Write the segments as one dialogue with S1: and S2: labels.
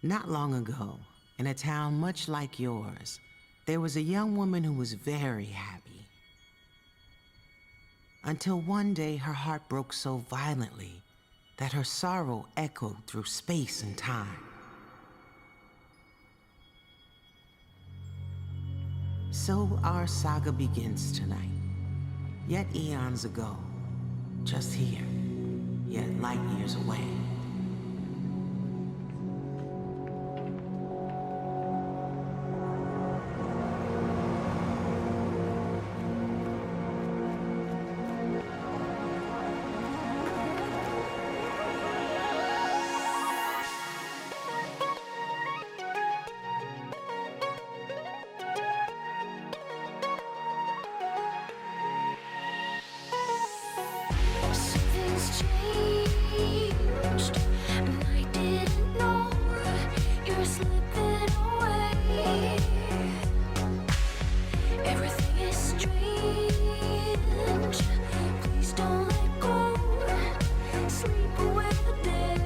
S1: Not long ago, in a town much like yours, there was a young woman who was very happy. Until one day her heart broke so violently that her sorrow echoed through space and time. So our saga begins tonight, yet eons ago, just here, yet light years away.
S2: Something's changed, and I didn't know you were slipping away. Everything is strange. Please don't let go. Sleep away the day.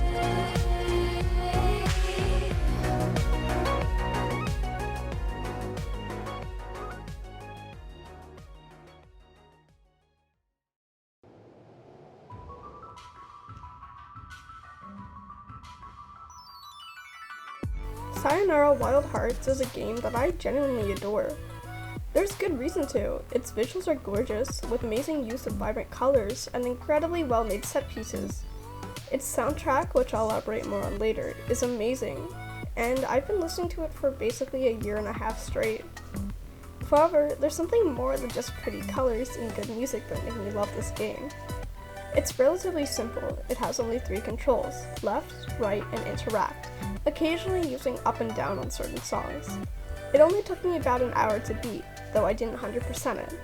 S3: Sayonara Wild Hearts is a game that I genuinely adore. There's good reason to. Its visuals are gorgeous, with amazing use of vibrant colors and incredibly well-made set pieces. Its soundtrack, which I'll elaborate more on later, is amazing, and I've been listening to it for basically a year and a half straight. However, there's something more than just pretty colors and good music that make me love this game. It's relatively simple. It has only 3 controls: left, right, and interact, occasionally using up and down on certain songs. It only took me about an hour to beat, though I didn't 100% it.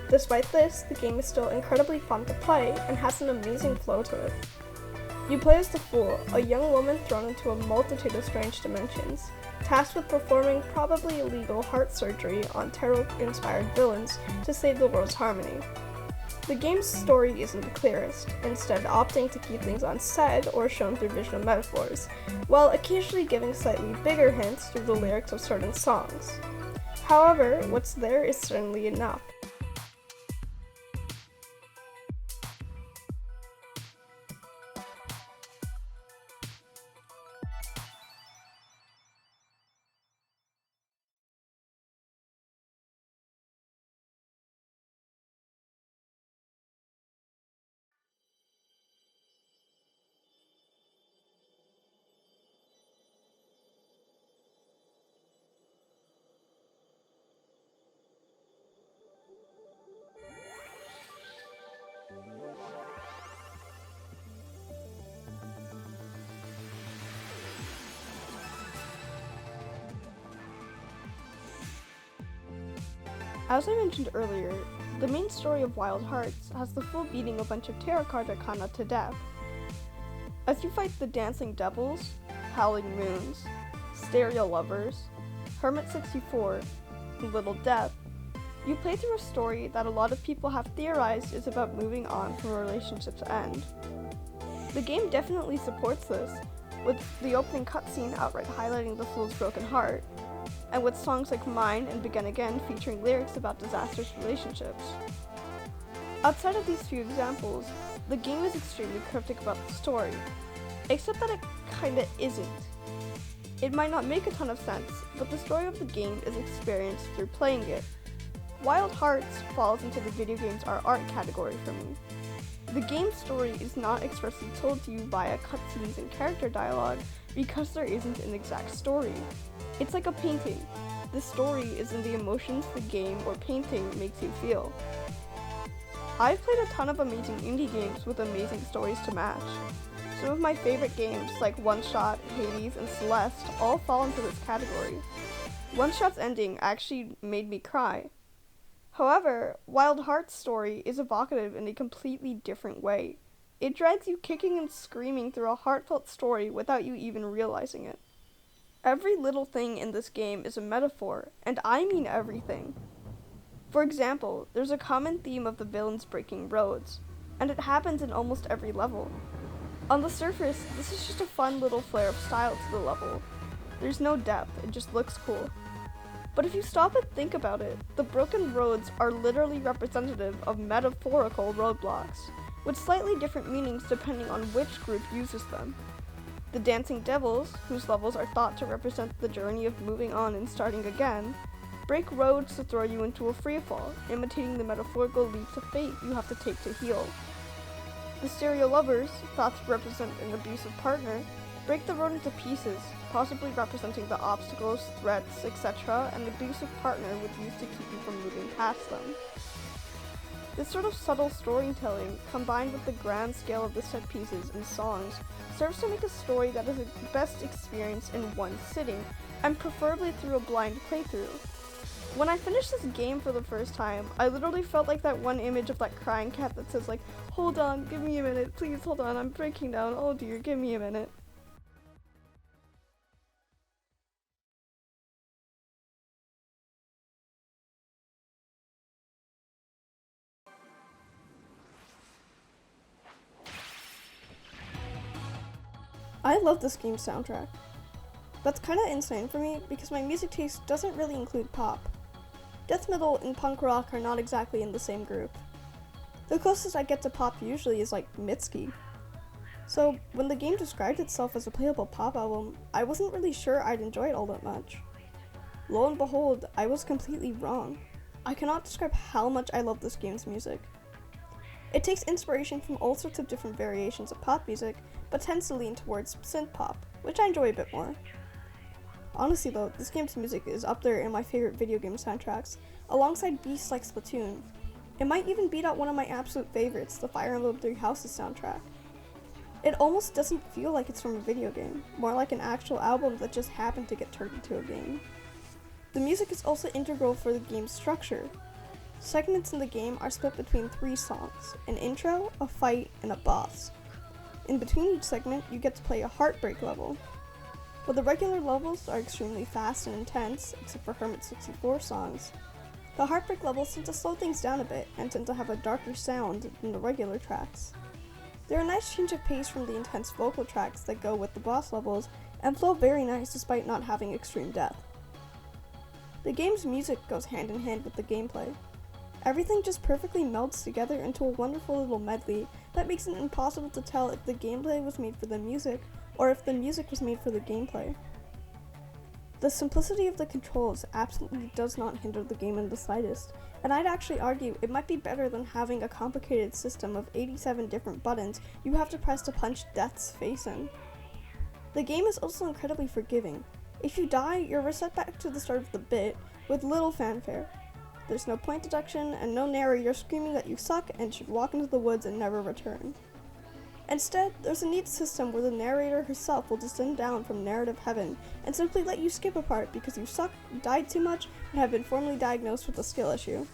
S3: Despite this, the game is still incredibly fun to play and has an amazing flow to it. You play as the Fool, a young woman thrown into a multitude of strange dimensions, tasked with performing probably illegal heart surgery on terror-inspired villains to save the world's harmony. The game's story isn't the clearest, instead opting to keep things unsaid or shown through visual metaphors, while occasionally giving slightly bigger hints through the lyrics of certain songs. However, what's there is certainly enough. As I mentioned earlier, the main story of Wild Hearts has the Fool beating a bunch of tarot card arcana to death. As you fight the Dancing Devils, Howling Moons, Stereo Lovers, Hermit 64, and Little Death, you play through a story that a lot of people have theorized is about moving on from a relationship's end. The game definitely supports this, with the opening cutscene outright highlighting the Fool's broken heart, and with songs like Mine and Begin Again featuring lyrics about disastrous relationships. Outside of these few examples, the game is extremely cryptic about the story, except that it kinda isn't. It might not make a ton of sense, but the story of the game is experienced through playing it. Wild Hearts falls into the video games are art category for me. The game's story is not expressly told to you via cutscenes and character dialogue because there isn't an exact story. It's like a painting. The story is in the emotions the game or painting makes you feel. I've played a ton of amazing indie games with amazing stories to match. Some of my favorite games like One Shot, Hades, and Celeste all fall into this category. One Shot's ending actually made me cry. However, Wild Heart's story is evocative in a completely different way. It drags you kicking and screaming through a heartfelt story without you even realizing it. Every little thing in this game is a metaphor, and I mean everything. For example, there's a common theme of the villains breaking roads, and it happens in almost every level. On the surface, this is just a fun little flare of style to the level, There's no depth, it just looks cool. But if you stop and think about it, the broken roads are literally representative of metaphorical roadblocks, with slightly different meanings depending on which group uses them. The Dancing Devils, whose levels are thought to represent the journey of moving on and starting again, break roads to throw you into a freefall, imitating the metaphorical leaps of faith you have to take to heal. The Stereo Lovers, thought to represent an abusive partner, break the road into pieces, possibly representing the obstacles, threats, etc. an abusive partner would use to keep you from moving past them. This sort of subtle storytelling, combined with the grand scale of the set pieces and songs, serves to make a story that is best experienced in one sitting, and preferably through a blind playthrough. When I finished this game for the first time, I literally felt like that one image of that crying cat that says like, "Hold on, give me a minute, please hold on, I'm breaking down, oh dear, give me a minute." I love this game's soundtrack. That's kinda insane for me because my music taste doesn't really include pop. Death metal and punk rock are not exactly in the same group. The closest I get to pop usually is like Mitski. So when the game described itself as a playable pop album, I wasn't really sure I'd enjoy it all that much. Lo and behold, I was completely wrong. I cannot describe how much I love this game's music. It takes inspiration from all sorts of different variations of pop music, but tends to lean towards synth pop, which I enjoy a bit more. Honestly though, this game's music is up there in my favorite video game soundtracks, alongside beasts like Splatoon. It might even beat out one of my absolute favorites, the Fire Emblem Three Houses soundtrack. It almost doesn't feel like it's from a video game, more like an actual album that just happened to get turned into a game. The music is also integral for the game's structure. Segments in the game are split between 3 songs, an intro, a fight, and a boss. In between each segment, you get to play a heartbreak level. While the regular levels are extremely fast and intense, except for Hermit 64 songs, the heartbreak levels tend to slow things down a bit and tend to have a darker sound than the regular tracks. They're a nice change of pace from the intense vocal tracks that go with the boss levels and flow very nice despite not having extreme depth. The game's music goes hand in hand with the gameplay. Everything just perfectly melds together into a wonderful little medley that makes it impossible to tell if the gameplay was made for the music or if the music was made for the gameplay. The simplicity of the controls absolutely does not hinder the game in the slightest, and I'd actually argue it might be better than having a complicated system of 87 different buttons you have to press to punch death's face in. The game is also incredibly forgiving. If you die, you're reset back to the start of the bit with little fanfare. There's no point deduction and no narrator screaming that you suck and should walk into the woods and never return. Instead, there's a neat system where the narrator herself will descend down from narrative heaven and simply let you skip a part because you suck, died too much, and have been formally diagnosed with a skill issue.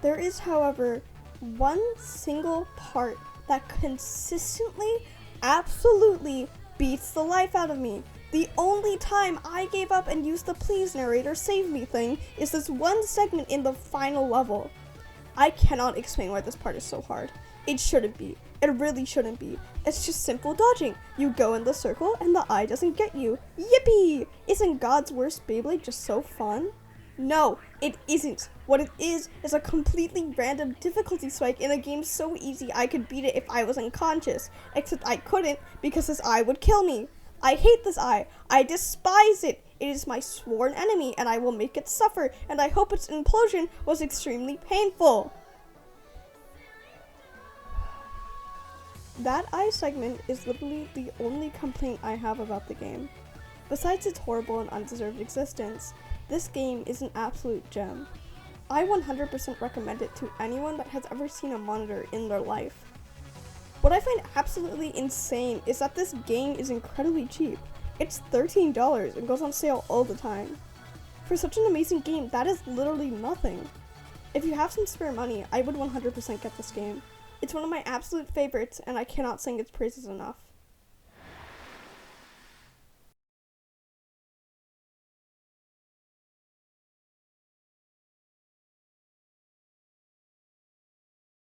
S3: There is, however, one single part that consistently, absolutely beats the life out of me. The only time I gave up and used the please narrator save me thing is this one segment in the final level. I cannot explain why this part is so hard. It shouldn't be. It really shouldn't be. It's just simple dodging. You go in the circle and the eye doesn't get you. Yippee! Isn't God's worst Beyblade just so fun? No, it isn't. What it is a completely random difficulty spike in a game so easy I could beat it if I was unconscious. Except I couldn't because this eye would kill me. I hate this eye. I despise it. It is my sworn enemy and I will make it suffer, and I hope its implosion was extremely painful. That eye segment is literally the only complaint I have about the game. Besides its horrible and undeserved existence, this game is an absolute gem. I 100% recommend it to anyone that has ever seen a monitor in their life. What I find absolutely insane is that this game is incredibly cheap. It's $13 and goes on sale all the time. For such an amazing game, that is literally nothing. If you have some spare money, I would 100% get this game. It's one of my absolute favorites and I cannot sing its praises enough.